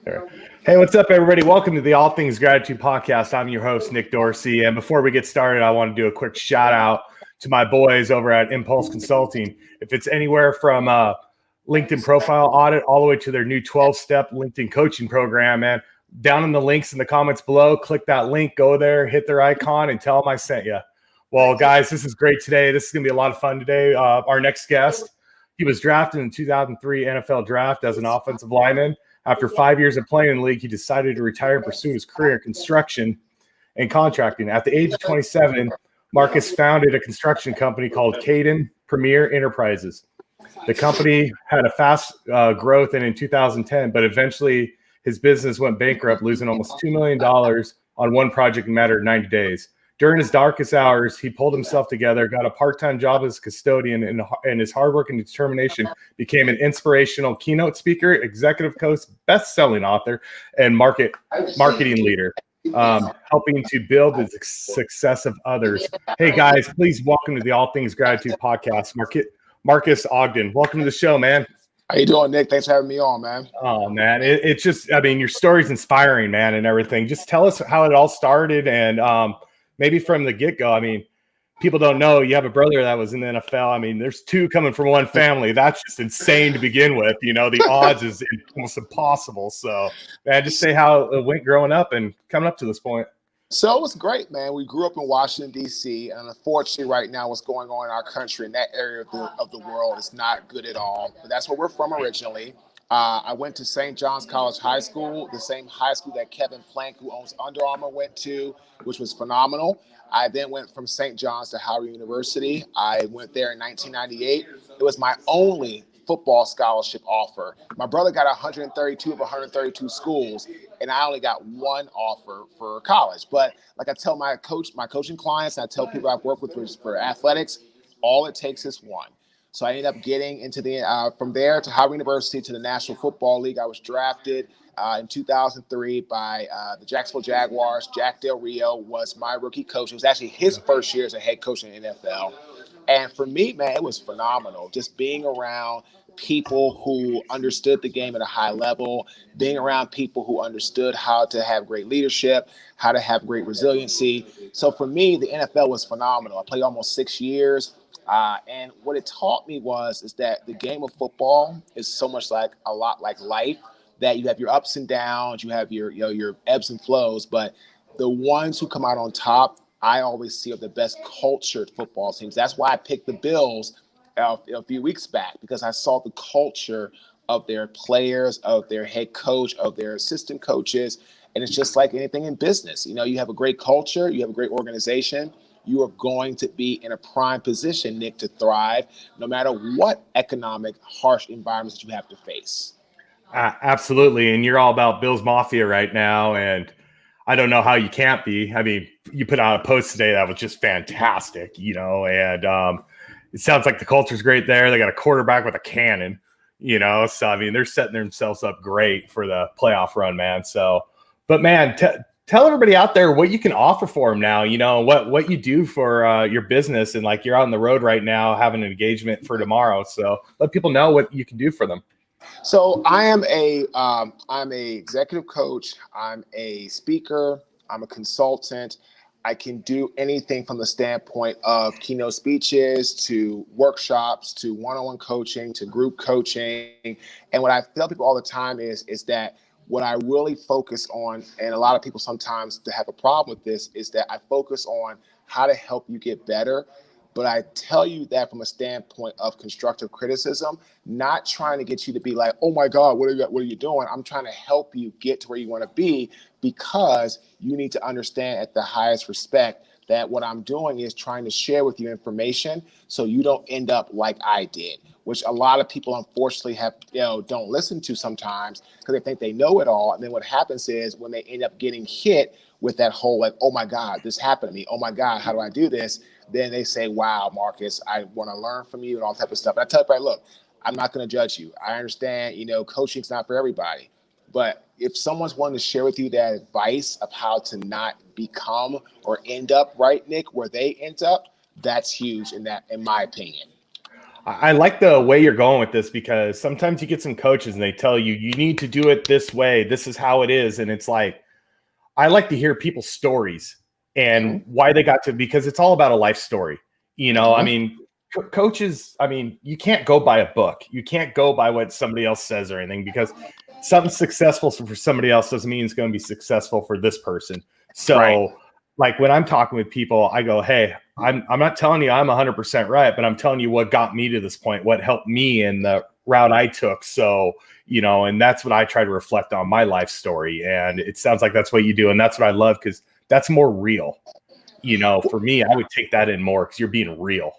Sure. Hey, what's up, everybody? Welcome to the All Things Gratitude Podcast. I'm your host, Nick Dorsey. And before we get started, I want to do a quick shout out to my boys over at Impulse Consulting. If it's anywhere from LinkedIn profile audit all the way to their new 12-step LinkedIn coaching program, man, down in the links in the comments below, click that link, go there, hit their icon, and tell them I sent you. Well, guys, this is great today. This is going to be a lot of fun today. Our next guest, he was drafted in the 2003 NFL draft as an offensive lineman. After 5 years of playing in the league, he decided to retire and pursue his career in construction and contracting. At the age of 27, Marques founded a construction company called Kayden Premier Enterprises. The company had a fast growth in 2010, but eventually his business went bankrupt, losing almost $2 million on one project in a matter of 90 days. During his darkest hours, he pulled himself together, got a part-time job as a custodian, and his hard work and determination became an inspirational keynote speaker, executive coach, best-selling author, and marketing leader, helping to build the success of others. Hey, guys, please welcome to the All Things Gratitude Podcast, Marques Ogden. Welcome to the show, man. How you doing, Nick? Thanks for having me on, man. Oh, man, it's just, I mean, your story's inspiring, man, and everything. Just tell us how it all started and maybe from the get-go. I mean, people don't know you have a brother that was in the NFL. I mean, there's two coming from one family. That's just insane to begin with. You know, the odds is almost impossible. So, man, just say how it went growing up and coming up to this point. So it was great, man. We grew up in Washington, D.C., and unfortunately right now what's going on in our country in that area of the world is not good at all. But that's where we're from originally. I went to St. John's College High School, the same high school that Kevin Plank, who owns Under Armour, went to, which was phenomenal. I then went from St. John's to Howard University. I went there in 1998. It was my only football scholarship offer. My brother got 132 of 132 schools, and I only got one offer for college. But like I tell my coaching clients, and I tell people I've worked with for athletics, all it takes is one. So I ended up getting into from there to Howard University to the National Football League. I was drafted in 2003 by the Jacksonville Jaguars. Jack Del Rio was my rookie coach. It was actually his first year as a head coach in the NFL. And for me, man, it was phenomenal. Just being around people who understood the game at a high level, being around people who understood how to have great leadership, how to have great resiliency. So for me, the NFL was phenomenal. I played almost 6 years. And what it taught me is that the game of football is so much like a lot like life, that you have your ups and downs, you have your ebbs and flows, but the ones who come out on top, I always see are the best cultured football teams. That's why I picked the Bills a few weeks back, because I saw the culture of their players, of their head coach, of their assistant coaches. And it's just like anything in business. You know, you have a great culture, you have a great organization, you are going to be in a prime position, Nick, to thrive no matter what economic harsh environments that you have to face. Absolutely. And you're all about Bills Mafia right now. And I don't know how you can't be. I mean, you put out a post today that was just fantastic, you know, and it sounds like the culture's great there. They got a quarterback with a cannon, you know, so I mean, they're setting themselves up great for the playoff run, man. So, but man, tell everybody out there what you can offer for them now, you know, what you do for your business, and like you're out on the road right now having an engagement for tomorrow. So let people know what you can do for them. So I'm a executive coach. I'm a speaker. I'm a consultant. I can do anything from the standpoint of keynote speeches to workshops to one-on-one coaching to group coaching. And what I tell people all the time is that what I really focus on, and a lot of people sometimes have a problem with this, is that I focus on how to help you get better. But I tell you that from a standpoint of constructive criticism, not trying to get you to be like, oh my God, what are you doing? I'm trying to help you get to where you want to be, because you need to understand at the highest respect that what I'm doing is trying to share with you information so you don't end up like I did, which a lot of people unfortunately don't listen to sometimes because they think they know it all. And then what happens is when they end up getting hit with that whole like, oh my God, this happened to me. Oh my God, how do I do this? Then they say, wow, Marques, I want to learn from you and all type of stuff. And I tell everybody, look, I'm not going to judge you. I understand, coaching's not for everybody. But if someone's wanting to share with you that advice of how to not become or end up, right, Nick, where they end up, that's huge in my opinion. I like the way you're going with this, because sometimes you get some coaches and they tell you, you need to do it this way. This is how it is. And it's like, I like to hear people's stories and why they got to, because it's all about a life story. I mean, coaches, I mean, you can't go by a book. You can't go by what somebody else says or anything, because something successful for somebody else doesn't mean it's going to be successful for this person. So Right. like when I'm talking with people, I go, hey, I'm not telling you I'm 100% right, but I'm telling you what got me to this point, what helped me in the route I took. So, and that's what I try to reflect on my life story. And it sounds like that's what you do. And that's what I love, because that's more real. For me, I would take that in more, because you're being real.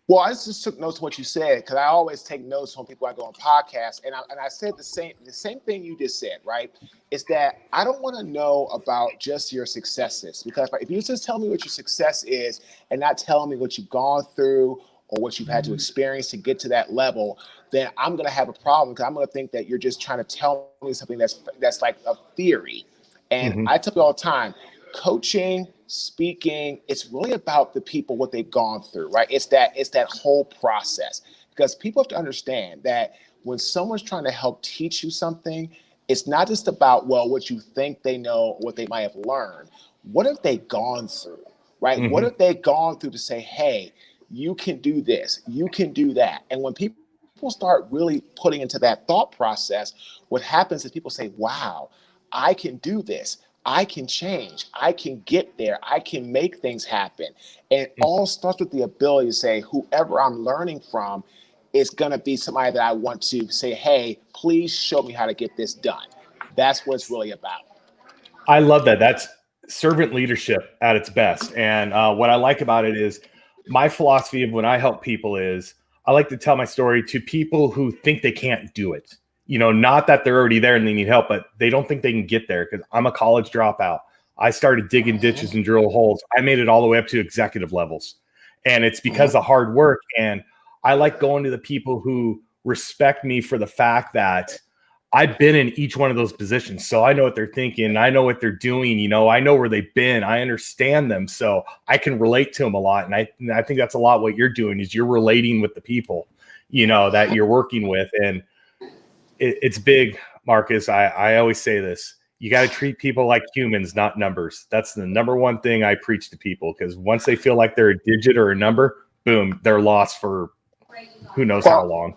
Well, I just took notes of what you said, because I always take notes when people I go on podcasts, and I said the same thing you just said, right? Is that I don't want to know about just your successes, because if you just tell me what your success is and not telling me what you've gone through or what you've had to experience to get to that level, then I'm going to have a problem, because I'm going to think that you're just trying to tell me something that's like a theory. And I tell you all the time, coaching, speaking, it's really about the people, what they've gone through, right? It's that whole process, because people have to understand that when someone's trying to help teach you something, it's not just about, well, what you think they know, what they might have learned. What have they gone through, right? What have they gone through to say, hey, you can do this, you can do that. And when people start really putting into that thought process, what happens is people say, wow, I can do this. I can change. I can get there. I can make things happen. And it all starts with the ability to say, whoever I'm learning from is going to be somebody that I want to say, hey, please show me how to get this done. That's what it's really about. I love that. That's servant leadership at its best. And what I like about it is, my philosophy of when I help people is, I like to tell my story to people who think they can't do it. Not that they're already there and they need help, but they don't think they can get there. Because I'm a college dropout. I started digging ditches and drill holes. I made it all the way up to executive levels. And it's because of hard work. And I like going to the people who respect me for the fact that I've been in each one of those positions. So I know what they're thinking. I know what they're doing. I know where they've been. I understand them. So I can relate to them a lot. And I think that's a lot what you're doing, is you're relating with the people, that you're working with. And it's big, Marques. I always say this. You got to treat people like humans, not numbers. That's the number one thing I preach to people, because once they feel like they're a digit or a number, boom, they're lost for who knows how long.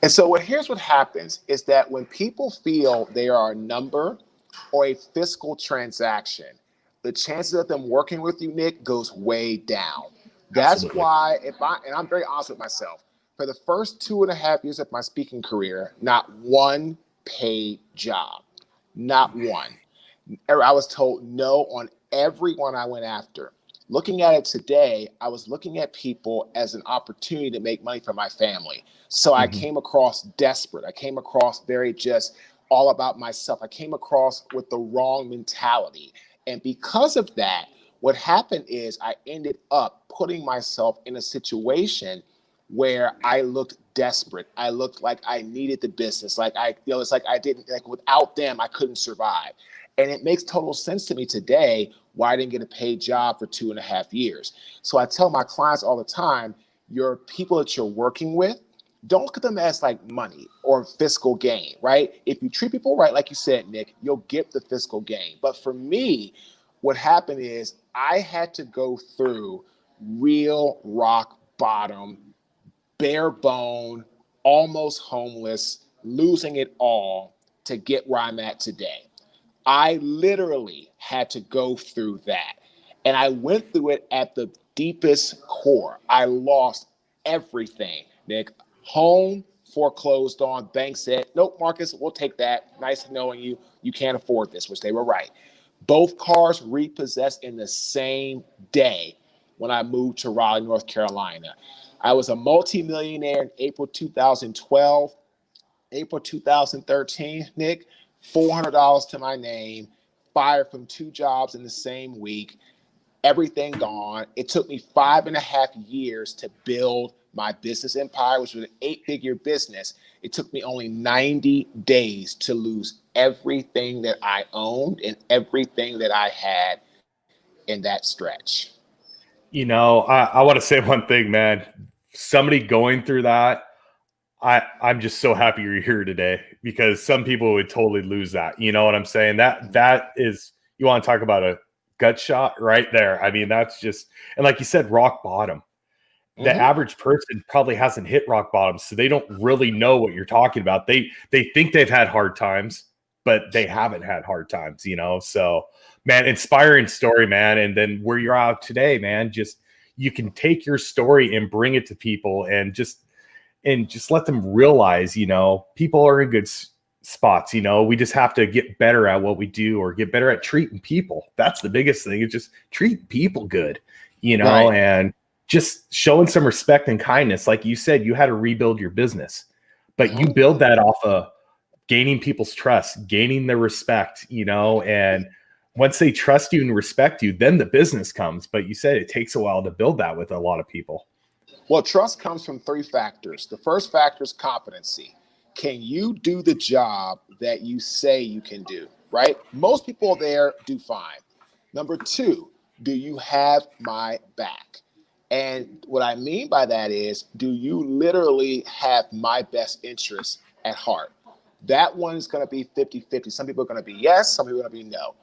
And so here's what happens is that when people feel they are a number or a fiscal transaction, the chances of them working with you, Nick, goes way down. That's Absolutely. why and I'm very honest with myself, for the first 2.5 years of my speaking career, not one paid job, not one. I was told no on everyone I went after. Looking at it today, I was looking at people as an opportunity to make money for my family. So I came across desperate. I came across very just all about myself. I came across with the wrong mentality. And because of that, what happened is I ended up putting myself in a situation where I looked desperate. I looked like I needed the business. It's like I didn't, like without them, I couldn't survive. And it makes total sense to me today why I didn't get a paid job for 2.5 years. So I tell my clients all the time, your people that you're working with, don't look at them as like money or fiscal gain, right? If you treat people right, like you said, Nick, you'll get the fiscal gain. But for me, what happened is I had to go through real rock bottom, bare bone, almost homeless, losing it all to get where I'm at today. I literally had to go through that. And I went through it at the deepest core. I lost everything, Nick. Home foreclosed on. Bank said, nope, Marques, we'll take that. Nice knowing you. You can't afford this, which they were right. Both cars repossessed in the same day when I moved to Raleigh, North Carolina. I was a multimillionaire in April 2012. April 2013, Nick, $400 to my name, fired from 2 jobs in the same week, everything gone. It took me 5.5 years to build my business empire, which was an 8-figure business. It took me only 90 days to lose everything that I owned and everything that I had in that stretch. I want to say one thing, man. Somebody going through that, I'm just so happy you're here today, because some people would totally lose that. You know what I'm saying? That is, you want to talk about a gut shot right there. I mean, that's just, and like you said, rock bottom. The Mm-hmm. average person probably hasn't hit rock bottom, so they don't really know what you're talking about. They think they've had hard times, but they haven't had hard times, you know? So, man, inspiring story, man. And then where you're out today, man, just, you can take your story and bring it to people and just let them realize, you know, people are in good spots. You know, we just have to get better at what we do, or get better at treating people. That's the biggest thing, is just treat people good, you know, Right. and just showing some respect and kindness. Like you said, you had to rebuild your business, but you Mm-hmm. build that off of gaining people's trust, gaining their respect, you know, and once they trust you and respect you, then the business comes. But you said it takes a while to build that with a lot of people. Well, trust comes from three factors. The first factor is competency. Can you do the job that you say you can do, right? Most people there do fine. Number two, do you have my back? And what I mean by that is, do you literally have my best interest at heart? That one is going to be 50-50. Some people are going to be yes, some people are going to be no.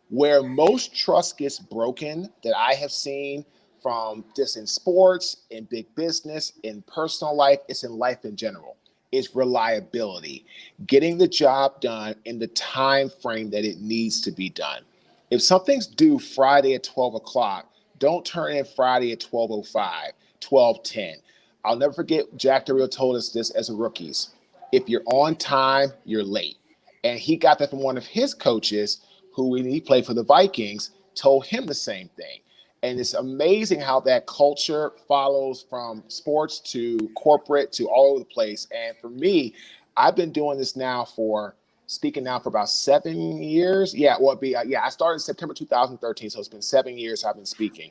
Where most trust gets broken that I have seen, from just in sports, in big business, in personal life, it's in life in general, is reliability. Getting the job done in the time frame that it needs to be done. If something's due Friday at 12 o'clock, don't turn in Friday at 12:05, 12:10. I'll never forget, Jack Del Rio told us this as rookies. If you're on time, you're late. And he got that from one of his coaches, who, when he played for the Vikings, told him the same thing. And it's amazing how that culture follows from sports to corporate to all over the place. And for me, I've been doing this now for, speaking now for about 7 years. Yeah, well, I started in September 2013, so it's been 7 years I've been speaking.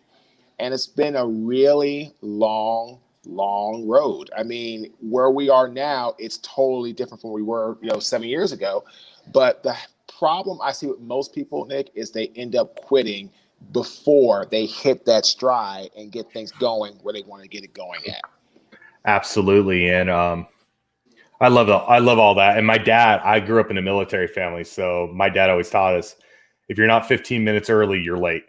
And it's been a really long road. I mean, where we are now, it's totally different from where we were, 7 years ago. But the problem I see with most people, Nick, is they end up quitting before they hit that stride and get things going where they want to get it going at. Absolutely. And I love all that. And my dad, I grew up in a military family, so my dad always taught us, if you're not 15 minutes early, you're late.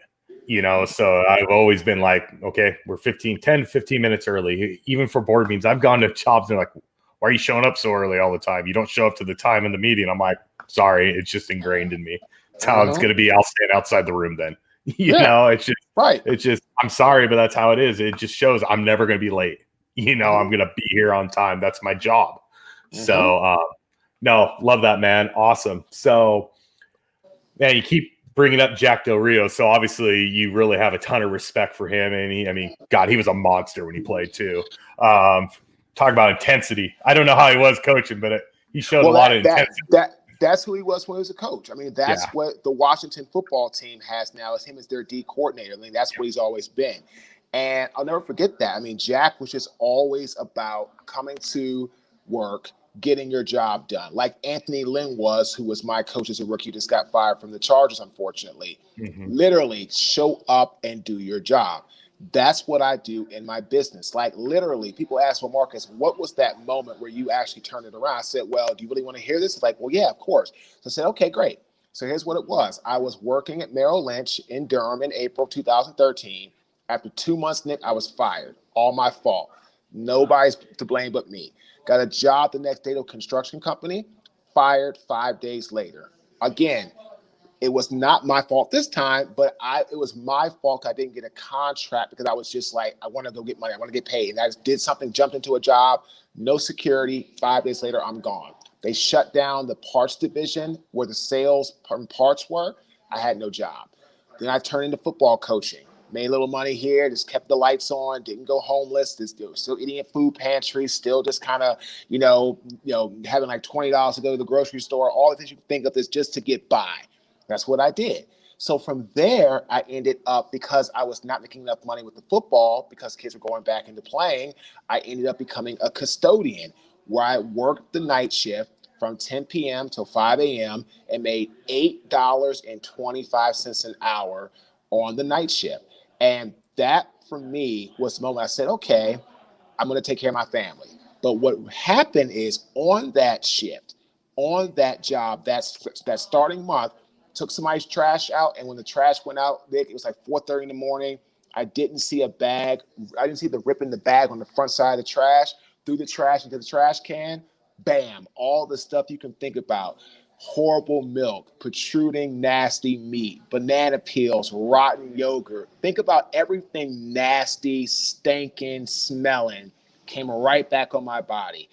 You know, so I've always been like, okay, we're 10, 15 minutes early. Even for board meetings, I've gone to jobs and they're like, why are you showing up so early all the time? You don't show up to the time in the meeting. I'm like, sorry, it's just ingrained in me. It's how it's going to be. I'll stand outside the room then. It's just, I'm sorry, but that's how it is. It just shows I'm never going to be late. You know, I'm going to be here on time. That's my job. So, no, love that, man. Awesome. So, man, you keep bringing up Jack Del Rio. So obviously you really have a ton of respect for him. And God, he was a monster when he played too. Talk about intensity. I don't know how he was coaching, but he showed a lot of intensity. That's who he was when he was a coach. I mean, that's what the Washington football team has now, is him as their D coordinator. I mean, that's what he's always been. And I'll never forget that. I mean, Jack was just always about coming to work, getting your job done. Like Anthony Lynn was, who was my coach as a rookie, just got fired from the Chargers, unfortunately. Literally show up and do your job. That's what I do in my business. Like, literally, people ask, well, Marques, what was that moment where you actually turned it around? I said, well, do you really want to hear this? It's like, well, yeah, of course. So I said, okay, great. So here's what it was. I was working at Merrill Lynch in Durham in April 2013. After 2 months, Nick, I was fired. All my fault. Nobody's to blame but me. Got a job the next day to a construction company, fired 5 days later. Again, it was not my fault this time, but it was my fault I didn't get a contract, because I was just like, I want to go get money. I want to get paid. And I just did something, jumped into a job, no security. 5 days later, I'm gone. They shut down the parts division where the sales and parts were. I had no job. Then I turned into football coaching. Made a little money here, just kept the lights on, didn't go homeless, still eating at food pantries, still just kind of, having like $20 to go to the grocery store, all the things you can think of is just to get by. That's what I did. So from there, I ended up, because I was not making enough money with the football, because kids were going back into playing, I ended up becoming a custodian, where I worked the night shift from 10 p.m. till 5 a.m. and made $8.25 an hour on the night shift. And that, for me, was the moment I said, okay, I'm going to take care of my family. But what happened is on that shift, on that job, that starting month, took somebody's trash out. And when the trash went out, Nick, it was like 4:30 in the morning. I didn't see a bag. I didn't see the rip in the bag on the front side of the trash. Threw the trash into the trash can. Bam, all the stuff you can think about. Horrible milk, protruding, nasty meat, banana peels, rotten yogurt. Think about everything nasty, stinking, smelling came right back on my body.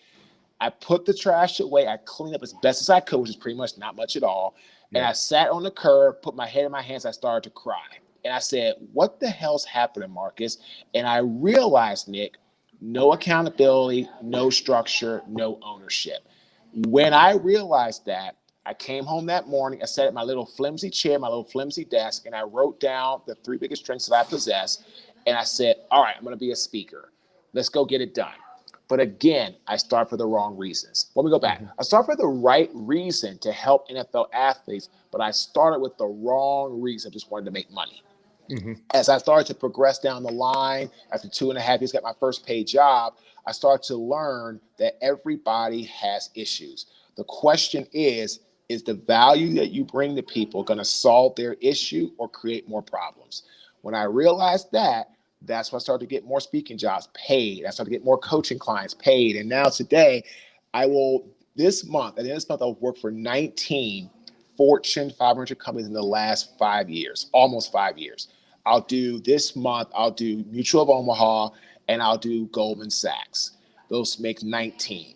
I put the trash away. I cleaned up as best as I could, which is pretty much not much at all. And I sat on the curb, put my head in my hands. I started to cry. And I said, what the hell's happening, Marques? And I realized, Nick, no accountability, no structure, no ownership. When I realized that, I came home that morning. I sat at my little flimsy chair, my little flimsy desk, and I wrote down the 3 biggest strengths that I possess. And I said, all right, I'm going to be a speaker. Let's go get it done. But again, I start for the wrong reasons. Let me go back. I start for the right reason to help NFL athletes, but I started with the wrong reason. I just wanted to make money. As I started to progress down the line, after 2.5 years, got my first paid job, I started to learn that everybody has issues. The question is the value that you bring to people going to solve their issue or create more problems? When I realized that, that's when I started to get more speaking jobs paid. I started to get more coaching clients paid. And now today, this month, at the end of this month, I'll work for 19 Fortune 500 companies in the last 5 years, almost 5 years. This month, I'll do Mutual of Omaha, and I'll do Goldman Sachs. Those make 19.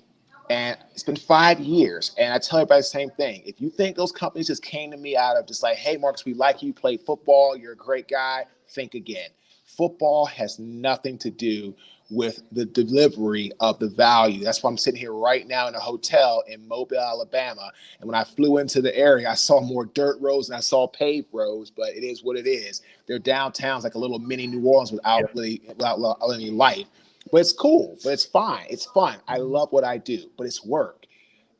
And it's been 5 years. And I tell everybody the same thing. If you think those companies just came to me out of just like, hey, Marques, we like you, play football, you're a great guy, think again. Football has nothing to do with the delivery of the value. That's why I'm sitting here right now in a hotel in Mobile, Alabama. And when I flew into the area, I saw more dirt roads and I saw paved roads, but it is what it is. Their downtown's like a little mini New Orleans without any life. But it's cool, but it's fine. It's fun. I love what I do, but it's work.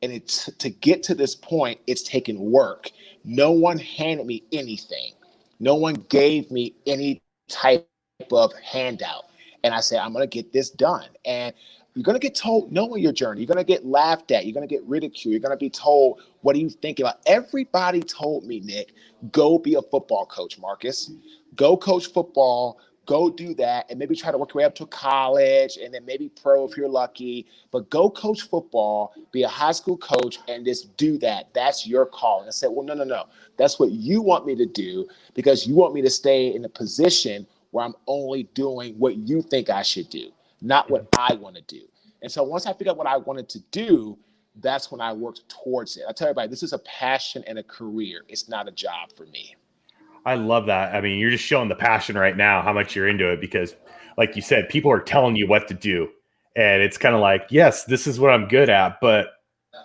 And to get to this point, it's taken work. No one handed me anything. No one gave me any type of handout. And I said, I'm going to get this done. And you're going to get told no on your journey. You're going to get laughed at. You're going to get ridiculed. You're going to be told, what do you think about? Everybody told me, Nick, go be a football coach, Marques. Go coach football. Go do that and maybe try to work your way up to college and then maybe pro if you're lucky. But go coach football, be a high school coach, and just do that. That's your call. And I said, well, no. That's what you want me to do because you want me to stay in a position where I'm only doing what you think I should do, not what I want to do. And so once I figured out what I wanted to do, that's when I worked towards it. I tell everybody, this is a passion and a career. It's not a job for me. I love that. I mean, you're just showing the passion right now, how much you're into it, because like you said, people are telling you what to do. And it's kind of like, yes, this is what I'm good at, but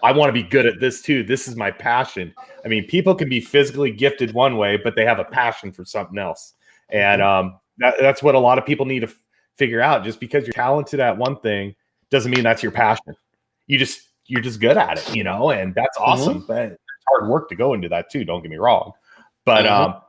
I want to be good at this too. This is my passion. I mean, people can be physically gifted one way, but they have a passion for something else. And that's what a lot of people need to figure out. Just because you're talented at one thing doesn't mean that's your passion. You're just good at it, and that's awesome. But it's hard work to go into that too. Don't get me wrong. But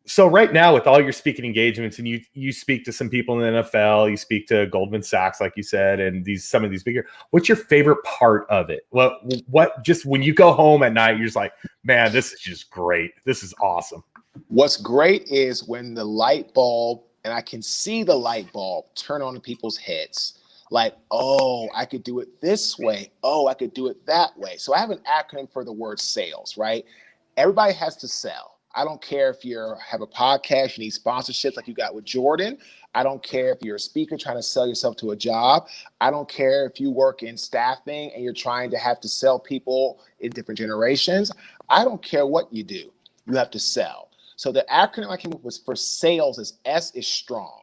so right now with all your speaking engagements, and you speak to some people in the NFL, you speak to Goldman Sachs, like you said, and some of these bigger. What's your favorite part of it? What just when you go home at night, you're just like, man, this is just great. This is awesome. What's great is when the light bulb, and I can see the light bulb turn on in people's heads. Like, oh, I could do it this way. Oh, I could do it that way. So I have an acronym for the word sales, right? Everybody has to sell. I don't care if you have a podcast, you need sponsorships like you got with Jordan. I don't care if you're a speaker trying to sell yourself to a job. I don't care if you work in staffing and you're trying to have to sell people in different generations. I don't care what you do. You have to sell. So the acronym I came up with for sales is S is strong.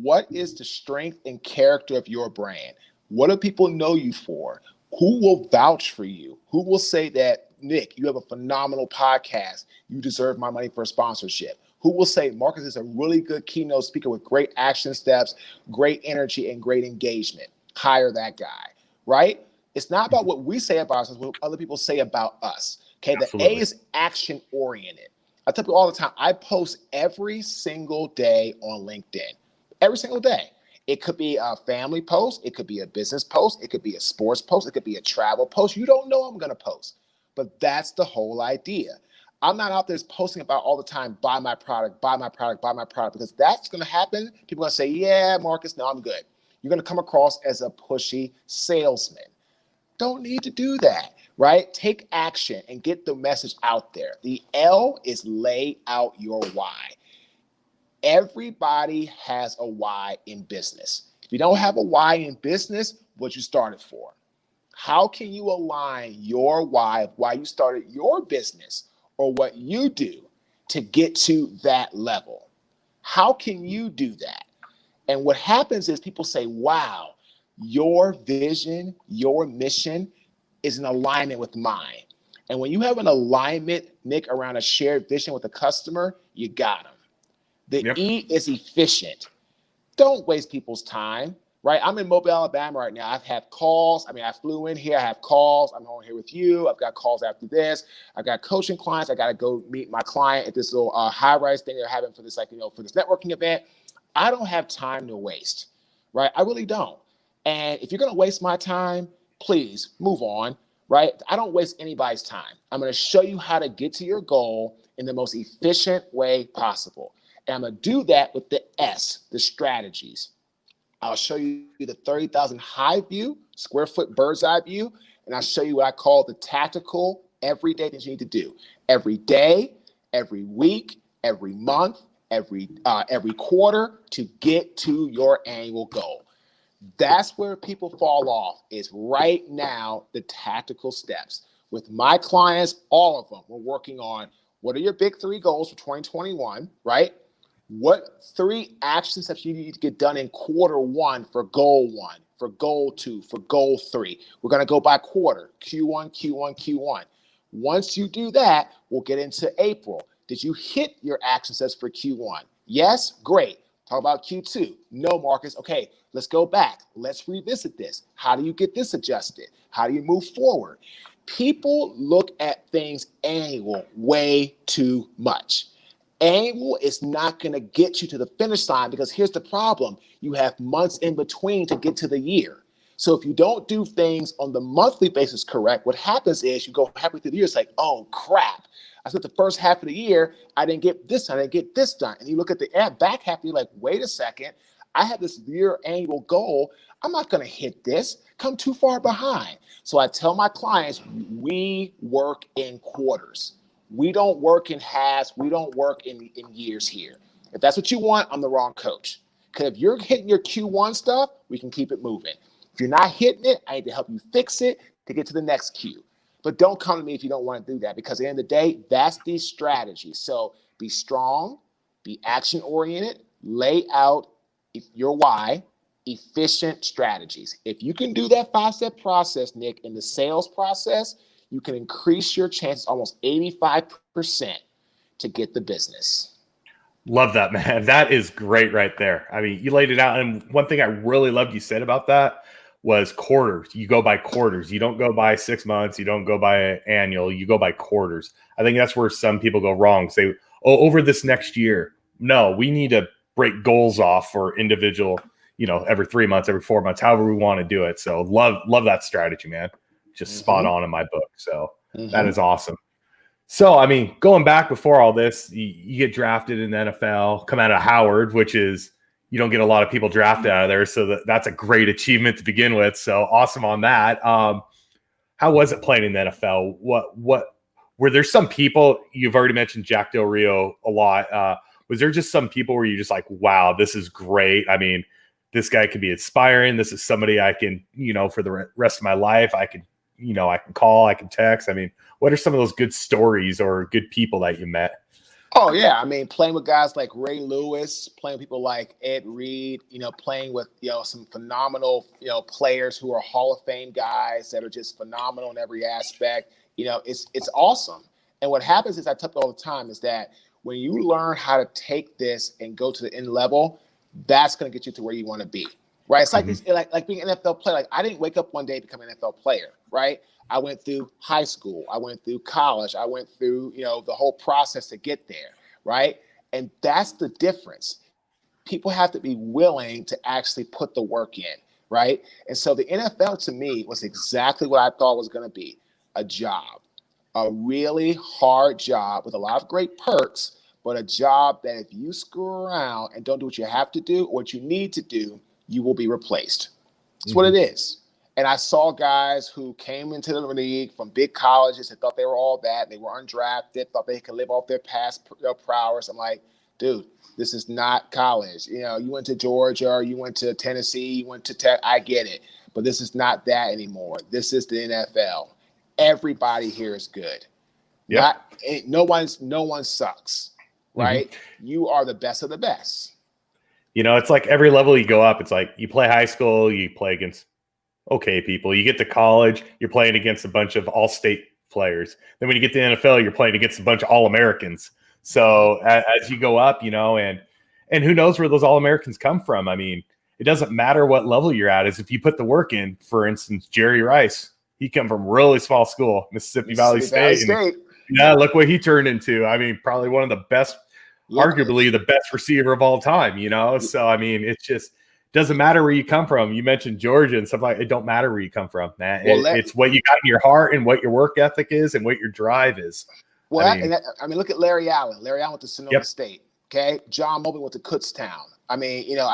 What is the strength and character of your brand? What do people know you for? Who will vouch for you? Who will say that, Nick, you have a phenomenal podcast. You deserve my money for a sponsorship. Who will say Marques is a really good keynote speaker with great action steps, great energy, and great engagement? Hire that guy, right? It's not about what we say about us, it's what other people say about us. Okay, Absolutely. The A is action oriented. I tell people all the time, I post every single day on LinkedIn, every single day. It could be a family post. It could be a business post. It could be a sports post. It could be a travel post. You don't know I'm going to post, but that's the whole idea. I'm not out there posting about all the time, buy my product, buy my product, buy my product, because that's going to happen. People are going to say, yeah, Marques, no, I'm good. You're going to come across as a pushy salesman. Don't need to do that, right? Take action and get the message out there. The L is lay out your why. Everybody has a why in business. If you don't have a why in business, what you started for? How can you align your why you started your business or what you do to get to that level? How can you do that? And what happens is people say, wow, your vision, your mission is in alignment with mine. And when you have an alignment, Nick, around a shared vision with a customer, you got them. The Yep. E is efficient. Don't waste people's time, right? I'm in Mobile, Alabama right now. I've had calls. I flew in here. I have calls. I'm on here with you. I've got calls after this. I've got coaching clients. I got to go meet my client at this little high-rise thing they're having for this, for this networking event. I don't have time to waste, right? I really don't. And if you're going to waste my time, please move on, right? I don't waste anybody's time. I'm going to show you how to get to your goal in the most efficient way possible. And I'm going to do that with the S, the strategies. I'll show you the 30,000 high view, square foot bird's eye view, and I'll show you what I call the tactical everyday things you need to do. Every day, every week, every month, every quarter to get to your annual goal. That's where people fall off, is right now the tactical steps. With my clients, all of them, we're working on what are your big 3 goals for 2021, right? What 3 action steps you need to get done in quarter 1 for goal 1, for goal 2, for goal 3. We're going to go by quarter, Q1, Q1, Q1. Once you do that, we'll get into April. Did you hit your action steps for Q1? Yes? Great. Talk about Q2. No, Marques. Okay, let's go back. Let's revisit this. How do you get this adjusted? How do you move forward? People look at things annual way too much. Annual is not going to get you to the finish line because here's the problem. You have months in between to get to the year. So if you don't do things on the monthly basis correct, what happens is you go halfway through the year, it's like, oh, crap. I spent the first half of the year, I didn't get this done, I didn't get this done. And you look at the back half, you're like, wait a second. I have this year annual goal. I'm not going to hit this. Come too far behind. So I tell my clients, we work in quarters. We don't work in halves. We don't work in years here. If that's what you want, I'm the wrong coach. Because if you're hitting your Q1 stuff, we can keep it moving. If you're not hitting it, I need to help you fix it to get to the next Q. But don't come to me if you don't want to do that, because at the end of the day, that's the strategy. So be strong, be action-oriented, lay out your why, efficient strategies. If you can do that 5-step process, Nick, in the sales process, you can increase your chances almost 85% to get the business. Love that, man. That is great right there. I mean, you laid it out. And one thing I really loved you said about that was quarters. You go by quarters. You don't go by 6 months. You don't go by annual. You go by quarters. I think that's where some people go wrong. Say, oh, over this next year. No, we need to break goals off for individual, every 3 months, every 4 months, however we want to do it. So love that strategy, man. Just spot on in my book. So that is awesome. So, I mean, going back before all this, you get drafted in the NFL, come out of Howard, which is, you don't get a lot of people drafted out of there. So that's a great achievement to begin with. So awesome on that. How was it playing in the NFL? What were there some people, you've already mentioned Jack Del Rio a lot. Was there just some people where you're just like, wow, this is great. I mean, this guy could be inspiring. This is somebody I can, for the rest of my life, I can call, I can text. I mean, what are some of those good stories or good people that you met? Oh, yeah. I mean, playing with guys like Ray Lewis, playing with people like Ed Reed, playing with, some phenomenal, players who are Hall of Fame guys that are just phenomenal in every aspect. It's awesome. And what happens is, I tell people all the time, is that when you learn how to take this and go to the end level, that's going to get you to where you want to be. Right. It's like this, like being an NFL player. Like, I didn't wake up one day to become an NFL player. Right. I went through high school. I went through college. I went through, the whole process to get there. Right. And that's the difference. people have to be willing to actually put the work in, right? And so the NFL to me was exactly what I thought was going to be, a job, a really hard job with a lot of great perks, but a job that if you screw around and don't do what you have to do or what you need to do, you will be replaced. That's what it is. And I saw guys who came into the league from big colleges and thought they were all that. They were undrafted, thought they could live off their past prowess. I'm like, dude, this is not college. You know, you went to Georgia, or you went to Tennessee, you went to Tech. I get it. But this is not that anymore. This is the NFL. Everybody here is good. Yeah. No one sucks, right? You are the best of the best. You know, it's like every level you go up, it's like you play high school, you play against okay people. You get to college, you're playing against a bunch of all-state players. Then when you get to the NFL, you're playing against a bunch of All-Americans. So as you go up, you know, and who knows where those All-Americans come from. I mean, it doesn't matter what level you're at. Is if you put the work in. For instance, Jerry Rice, he come from a really small school, Mississippi Valley State. And, yeah, look what he turned into. I mean, probably one of the best, arguably the best receiver of all time, you know? So, I mean, it's just doesn't matter where you come from. You mentioned Georgia and stuff like it. Don't matter where you come from, man. Well, it's what you got in your heart and what your work ethic is and what your drive is. Well, I mean, look at Larry Allen. Larry Allen went to Sonoma State. Okay. John Mobley went to Kutztown. I mean, you know,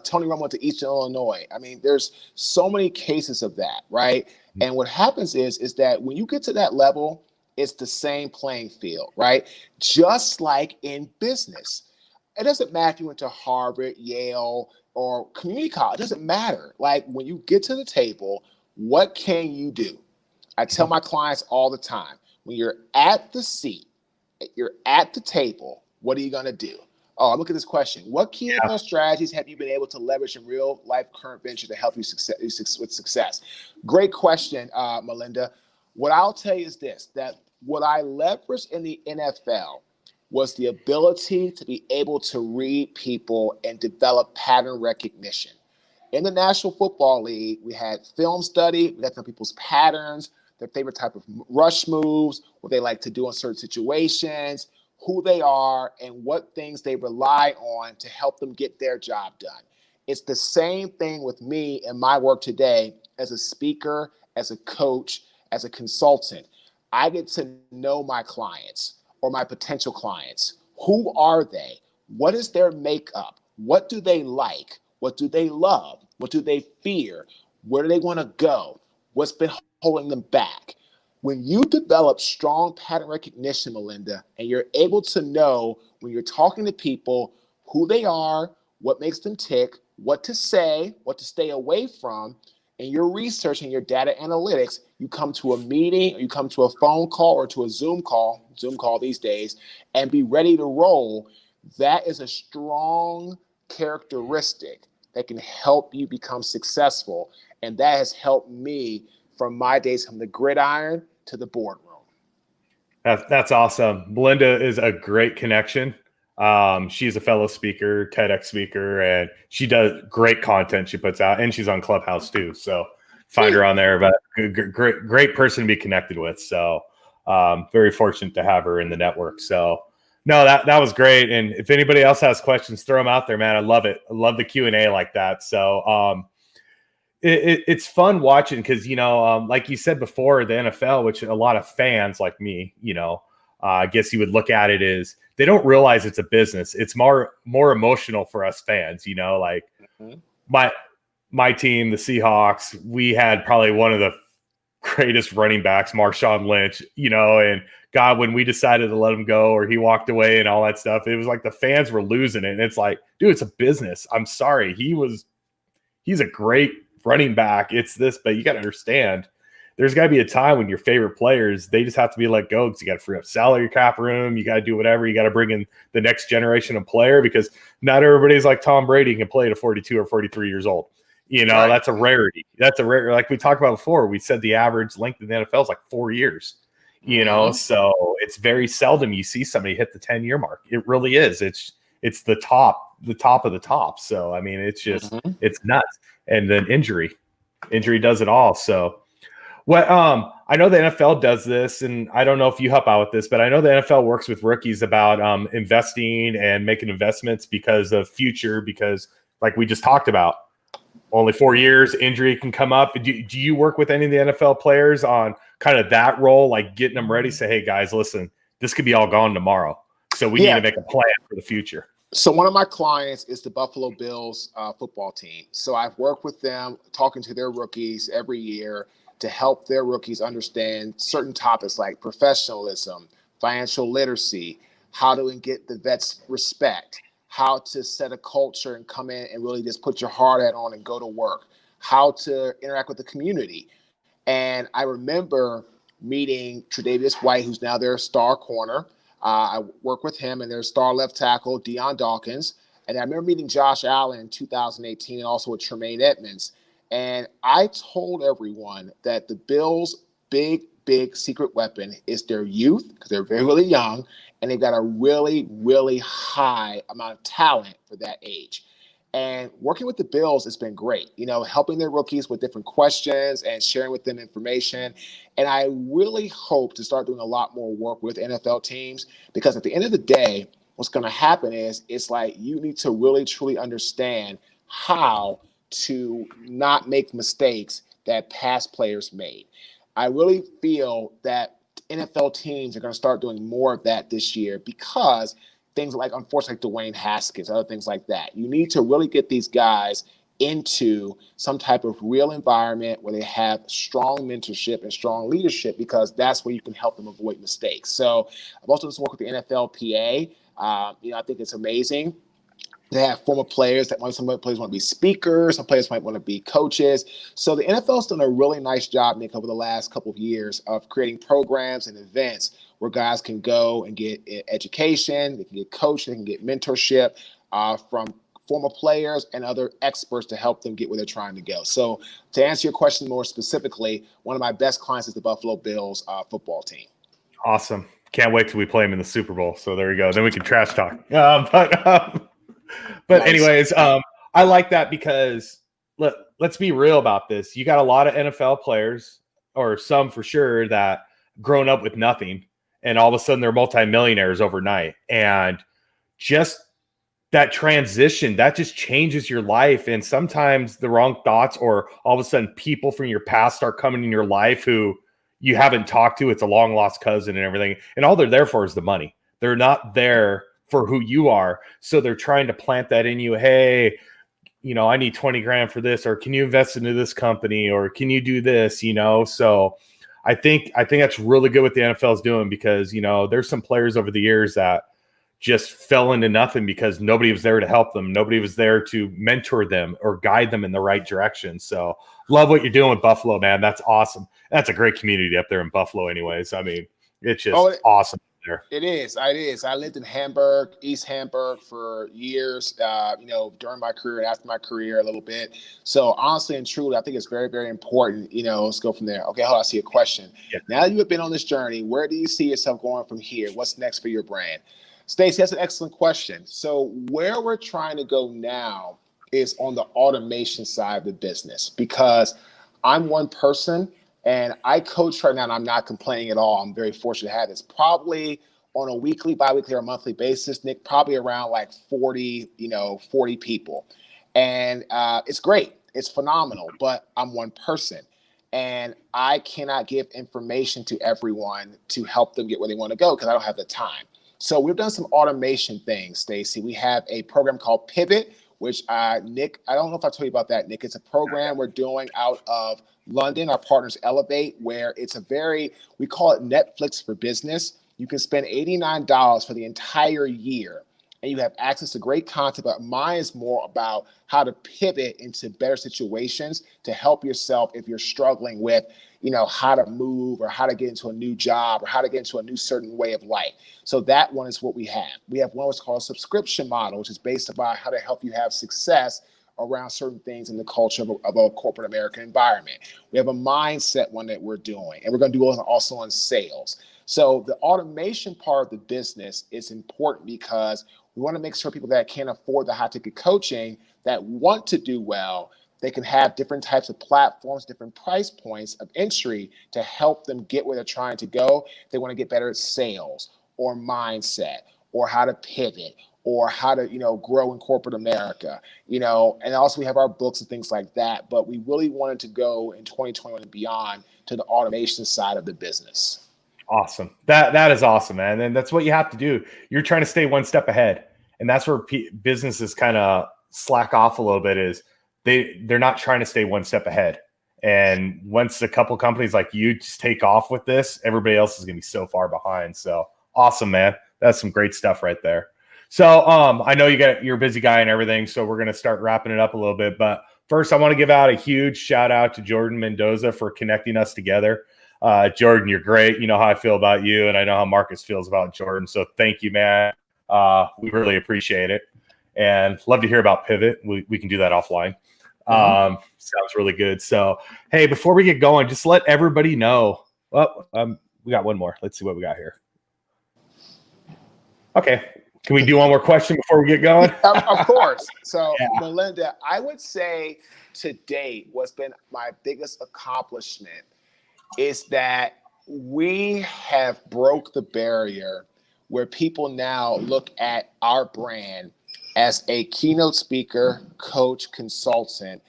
Tony Romo went to Eastern Illinois. I mean, there's so many cases of that, right? And what happens is that when you get to that level, it's the same playing field, right? Just like in business. It doesn't matter if you went to Harvard, Yale, or community college. It doesn't matter. Like when you get to the table, what can you do? I tell my clients all the time, when you're at the seat, you're at the table, what are you going to do? Oh, look at this question. What key NFL strategies have you been able to leverage in real life current venture to help you with success? Great question, Melinda. What I'll tell you is this, that what I leveraged in the NFL was the ability to be able to read people and develop pattern recognition. In the National Football League, we had film study, we got to know people's patterns, their favorite type of rush moves, what they like to do in certain situations, who they are, and what things they rely on to help them get their job done. It's the same thing with me and my work today as a speaker, as a coach, as a consultant. I get to know my clients or my potential clients. Who are they? What is their makeup? What do they like? What do they love? What do they fear? Where do they want to go? What's been holding them back? When you develop strong pattern recognition, Melinda, and you're able to know when you're talking to people who they are, what makes them tick, what to say, what to stay away from, and your research and your data analytics, you come to a meeting, or you come to a phone call or to a Zoom call these days, and be ready to roll. That is a strong characteristic that can help you become successful. And that has helped me from my days from the gridiron to the boardroom. That's awesome. Melinda is a great connection. She's a fellow speaker, TEDx speaker, and she does great content she puts out, and she's on Clubhouse too. So find her on there. But great person to be connected with. So very fortunate to have her in the network. So no, that was great. And if anybody else has questions, throw them out there, man. I love it. I love the Q&A like that. So it's fun watching because, you know, like you said before, the NFL, which a lot of fans like me, you know, I guess you would look at it as they don't realize it's a business. It's more emotional for us fans, you know, like my team, the Seahawks, we had probably one of the greatest running backs, Marshawn Lynch, you know, and God, when we decided to let him go or he walked away and all that stuff, it was like the fans were losing it. And it's like, dude, it's a business. I'm sorry. He's a great running back. It's this, but you got to understand there's got to be a time when your favorite players, they just have to be let go because you got to free up salary cap room. You got to do whatever. You got to bring in the next generation of player because not everybody's like Tom Brady can play to 42 or 43 years old. You know, that's a rarity. That's a rare, like we talked about before, we said the average length of the NFL is like 4 years, you know, so it's very seldom you see somebody hit the 10-year mark. It really is. It's the top of the top. So, I mean, it's just, it's nuts. And then injury does it all. So, Well, I know the NFL does this, and I don't know if you help out with this, but I know the NFL works with rookies about investing and making investments because of future, because like we just talked about, only 4 years, injury can come up. Do you work with any of the NFL players on kind of that role, like getting them ready, say, hey, guys, listen, this could be all gone tomorrow. So we need Yeah. to make a plan for the future. So one of my clients is the Buffalo Bills football team. So I've worked with them, talking to their rookies every year to help their rookies understand certain topics like professionalism, financial literacy, how to get the vets respect, how to set a culture and come in and really just put your hard hat on and go to work, how to interact with the community. And I remember meeting Tre'Davious White, who's now their star corner. I work with him and their star left tackle, Deion Dawkins. And I remember meeting Josh Allen in 2018 and also with Tremaine Edmonds. And I told everyone that the Bills' big secret weapon is their youth, because they're very, really young, and they've got a really, really high amount of talent for that age. And working with the Bills has been great, helping their rookies with different questions and sharing with them information. And I really hope to start doing a lot more work with NFL teams, because at the end of the day, what's going to happen is it's like you need to really, truly understand how to not make mistakes that past players made. I really feel that NFL teams are going to start doing more of that this year, because things like, unfortunately, like Dwayne Haskins, other things like that. You need to really get these guys into some type of real environment where they have strong mentorship and strong leadership, because that's where you can help them avoid mistakes. So I've also just worked with the NFLPA. I think it's amazing. They have former players some players want to be speakers, some players might want to be coaches. So the NFL's done a really nice job, Nick, over the last couple of years of creating programs and events where guys can go and get education, they can get coached, they can get mentorship from former players and other experts to help them get where they're trying to go. So to answer your question more specifically, one of my best clients is the Buffalo Bills football team. Awesome. Can't wait till we play them in the Super Bowl. So there you go. Then we can trash talk. But Nice. anyways, I like that because let's be real about this. You got a lot of NFL players, or some for sure, that grown up with nothing, and all of a sudden they're multimillionaires overnight. And just that transition, that just changes your life. And sometimes the wrong thoughts, or all of a sudden people from your past start coming in your life who you haven't talked to. It's a long lost cousin and everything. And all they're there for is the money. They're not there for who you are. So they're trying to plant that in you. Hey, I need 20 grand for this, or can you invest into this company, or can you do this, So I think that's really good what the NFL is doing, because, there's some players over the years that just fell into nothing because nobody was there to help them. Nobody was there to mentor them or guide them in the right direction. So love what you're doing with Buffalo, man. That's awesome. That's a great community up there in Buffalo anyways. I mean, it's just awesome there. It is. I lived in Hamburg, East Hamburg, for years, during my career and after my career a little bit. So honestly and truly, I think it's very, very important. Let's go from there. Okay, hold on, I see a question. Yeah. Now that you have been on this journey, where do you see yourself going from here? What's next for your brand? Stacey, that's an excellent question. So where we're trying to go now is on the automation side of the business, because I'm one person and I coach right now, and I'm not complaining at all. I'm very fortunate to have this. Probably on a weekly, biweekly, or monthly basis, Nick, probably around like 40 people. And it's great. It's phenomenal, but I'm one person. And I cannot give information to everyone to help them get where they want to go, because I don't have the time. So we've done some automation things, Stacey. We have a program called Pivot, which Nick, I don't know if I told you about that, Nick. It's a program we're doing out of London. Our partners Elevate, where it's we call it Netflix for business. You can spend $89 for the entire year, and you have access to great content. But mine is more about how to pivot into better situations to help yourself if you're struggling with, how to move, or how to get into a new job, or how to get into a new certain way of life. So that one is what we have. We have one what's called a subscription model, which is based about how to help you have success around certain things in the culture of a corporate American environment. We have a mindset one that we're doing, and we're going to do also on sales. So the automation part of the business is important, because we want to make sure people that can't afford the high ticket coaching, that want to do well, they can have different types of platforms, different price points of entry to help them get where they're trying to go. They want to get better at sales or mindset or how to pivot or how to, grow in corporate America, and also we have our books and things like that. But we really wanted to go in 2021 and beyond to the automation side of the business. Awesome. That is awesome, man. And that's what you have to do. You're trying to stay one step ahead. And that's where businesses kind of slack off a little bit, is they're not trying to stay one step ahead. And once a couple companies like you just take off with this, everybody else is going to be so far behind. So awesome, man. That's some great stuff right there. So I know you're a busy guy and everything, so we're going to start wrapping it up a little bit. But first, I want to give out a huge shout out to Jordan Mendoza for connecting us together. Jordan, you're great. You know how I feel about you, and I know how Marcus feels about Jordan. So thank you, man. We really appreciate it, and love to hear about Pivot. We can do that offline. Sounds really good. So, hey, before we get going, just let everybody know. Well, we got one more. Let's see what we got here. Okay. Can we do one more question before we get going? Of course. So, yeah. Melinda, I would say to date, what's been my biggest accomplishment is that we have broke the barrier where people now look at our brand as a keynote speaker, coach, consultant,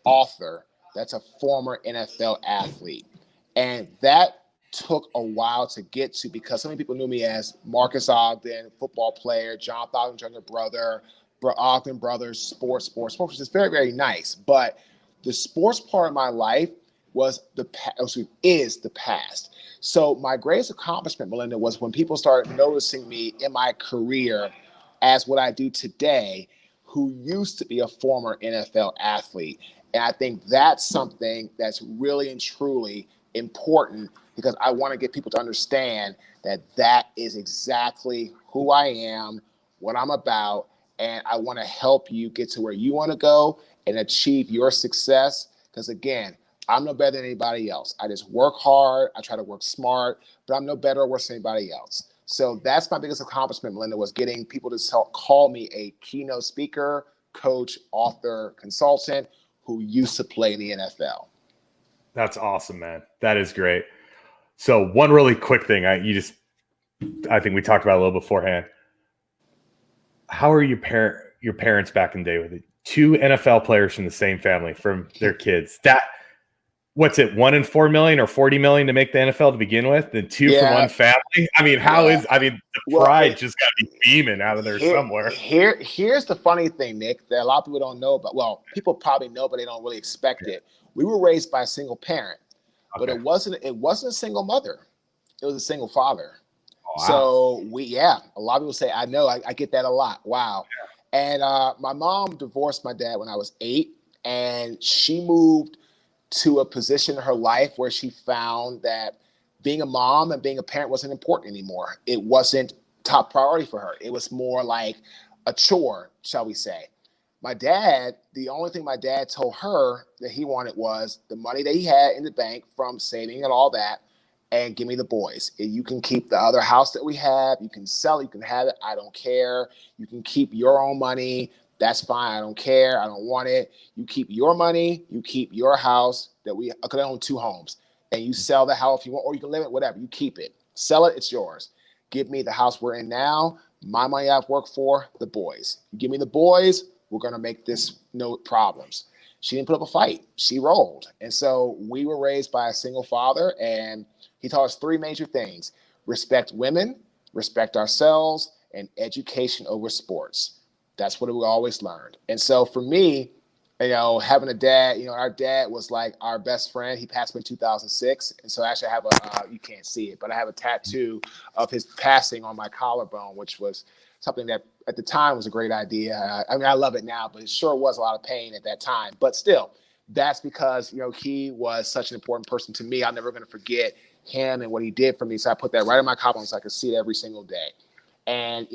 author that's a former NFL athlete. And that took a while to get to, because so many people knew me as Marques Ogden, football player, John Ogden's younger brother, Ogden Brothers, sports, which is very, very nice. But the sports part of my life is the past. So my greatest accomplishment, Melinda, was when people started noticing me in my career as what I do today, who used to be a former NFL athlete. And I think that's something that's really and truly important, because I want to get people to understand that that is exactly who I am, what I'm about, and I want to help you get to where you want to go and achieve your success. Because again, I'm no better than anybody else. I just work hard. I try to work smart, but I'm no better or worse than anybody else. So that's my biggest accomplishment, Melinda, was getting people to call me a keynote speaker, coach, author, consultant who used to play in the NFL. That's awesome, man. That is great. So one really quick thing, I think we talked about a little beforehand. How are your parents back in the day with it? 2 NFL players from the same family, from their kids? What's it, 1 in 4 million or 40 million to make the NFL to begin with, then 2 from one family? I mean, the pride just got to be beaming out of there somewhere. Here's the funny thing, Nick, that a lot of people don't know about. Well, people probably know, but they don't really expect it. We were raised by a single parent, but it wasn't a single mother. It was a single father. Oh, wow. So a lot of people say, I know, I get that a lot. Wow. Yeah. And my mom divorced my dad when I was 8, and she moved to a position in her life where she found that being a mom and being a parent wasn't important anymore. It wasn't top priority for her. It was more like a chore, shall we say. My dad, the only thing my dad told her that he wanted was the money that he had in the bank from saving and all that, and give me the boys. You can keep the other house that we have. You can sell it. You can have it. I don't care. You can keep your own money. That's fine. I don't care. I don't want it. You keep your money. You keep your house that we could own 2 homes, and you sell the house if you want, or you can live it, whatever. You keep it. Sell it. It's yours. Give me the house we're in now. My money I've worked for, the boys. You give me the boys. We're going to make this no problems. She didn't put up a fight. She rolled. And so we were raised by a single father, and he taught us 3 major things: respect women, respect ourselves, and education over sports. That's what we always learned. And so for me, having a dad, our dad was like our best friend. He passed away in 2006. And so actually I have you can't see it, but I have a tattoo of his passing on my collarbone, which was something that at the time was a great idea. I mean, I love it now, but it sure was a lot of pain at that time. But still, that's because, he was such an important person to me. I'm never going to forget him and what he did for me. So I put that right on my collarbone so I could see it every single day. And,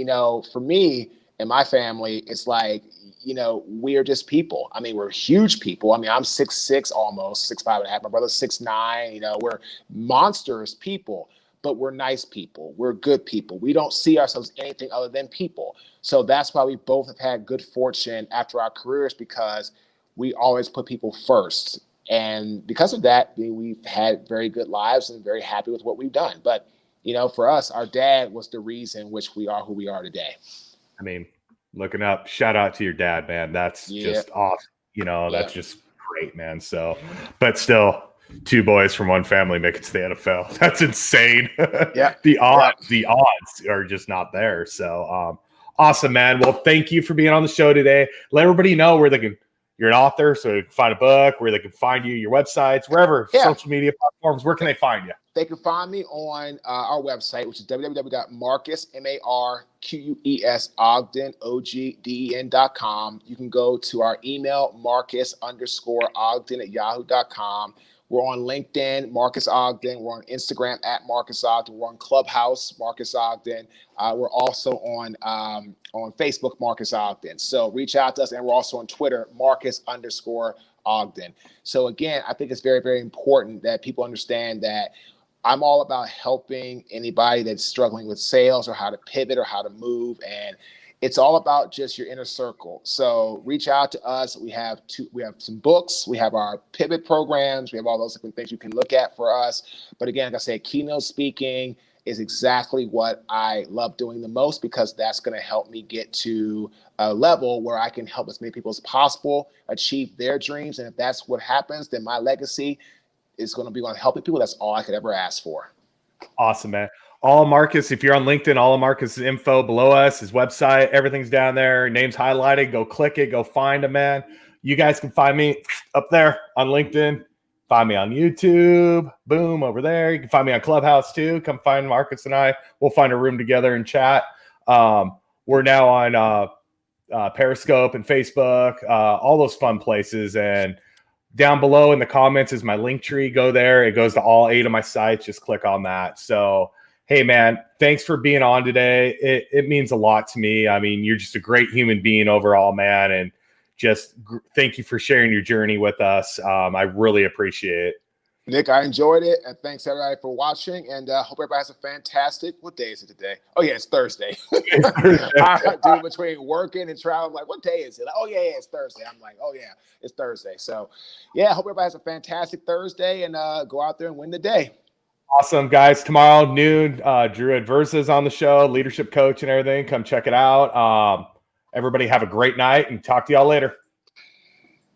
for me, in my family, it's like, we're just people. I mean, we're huge people. I mean, I'm 6'6", almost 6'5.5". My brother's 6'9". We're monstrous people, but we're nice people. We're good people. We don't see ourselves anything other than people. So that's why we both have had good fortune after our careers, because we always put people first. And because of that, we've had very good lives and very happy with what we've done. But, for us, our dad was the reason which we are who we are today. I mean, looking up, shout out to your dad, man. That's just awesome. That's just great, man. So, but still, 2 boys from one family make it to the NFL. That's insane. Yeah. The odds are just not there. So, awesome, man. Well, thank you for being on the show today. Let everybody know where they can. You're an author, so you can find a book, where they can find you, your websites, wherever, social media platforms. Where can they find you? They can find me on our website, which is www.marques, M-A-R-Q-U-E-S, Ogden, O-G-D-E-N.com. You can go to our email, Marques_Ogden@yahoo.com. We're on LinkedIn, Marques Ogden. We're on Instagram @Marques Ogden. We're on Clubhouse, Marques Ogden. We're also on Facebook, Marques Ogden. So reach out to us, and we're also on Twitter, Marques_Ogden. So again, I think it's very, very important that people understand that I'm all about helping anybody that's struggling with sales or how to pivot or how to move. And it's all about just your inner circle. So reach out to us. We have some books. We have our pivot programs. We have all those different things you can look at for us. But again, like I said, keynote speaking is exactly what I love doing the most, because that's going to help me get to a level where I can help as many people as possible achieve their dreams. And if that's what happens, then my legacy is going to be on helping people. That's all I could ever ask for. Awesome, man. All Marques, if you're on LinkedIn, all of Marques' info below us, his website, everything's down there. Name's highlighted. Go click it. Go find him, man. You guys can find me up there on LinkedIn. Find me on YouTube. Boom, over there. You can find me on Clubhouse too. Come find Marques and I. We'll find a room together and chat. We're now on Periscope and Facebook, all those fun places. And down below in the comments is my link tree. Go there. It goes to all 8 of my sites. Just click on that. So, hey, man, thanks for being on today. It means a lot to me. I mean, you're just a great human being overall, man. And just thank you for sharing your journey with us. I really appreciate it. Nick, I enjoyed it. And thanks, everybody, for watching. And hope everybody has a fantastic, what day is it today? Oh, yeah, it's Thursday. Dude, between working and traveling, I'm like, what day is it? Like, oh, yeah, it's Thursday. I'm like, oh, yeah, it's Thursday. So, yeah, hope everybody has a fantastic Thursday, and go out there and win the day. Awesome, guys. Tomorrow noon, Drew Adversa's on the show, leadership coach and everything. Come check it out. Everybody have a great night, and talk to y'all later.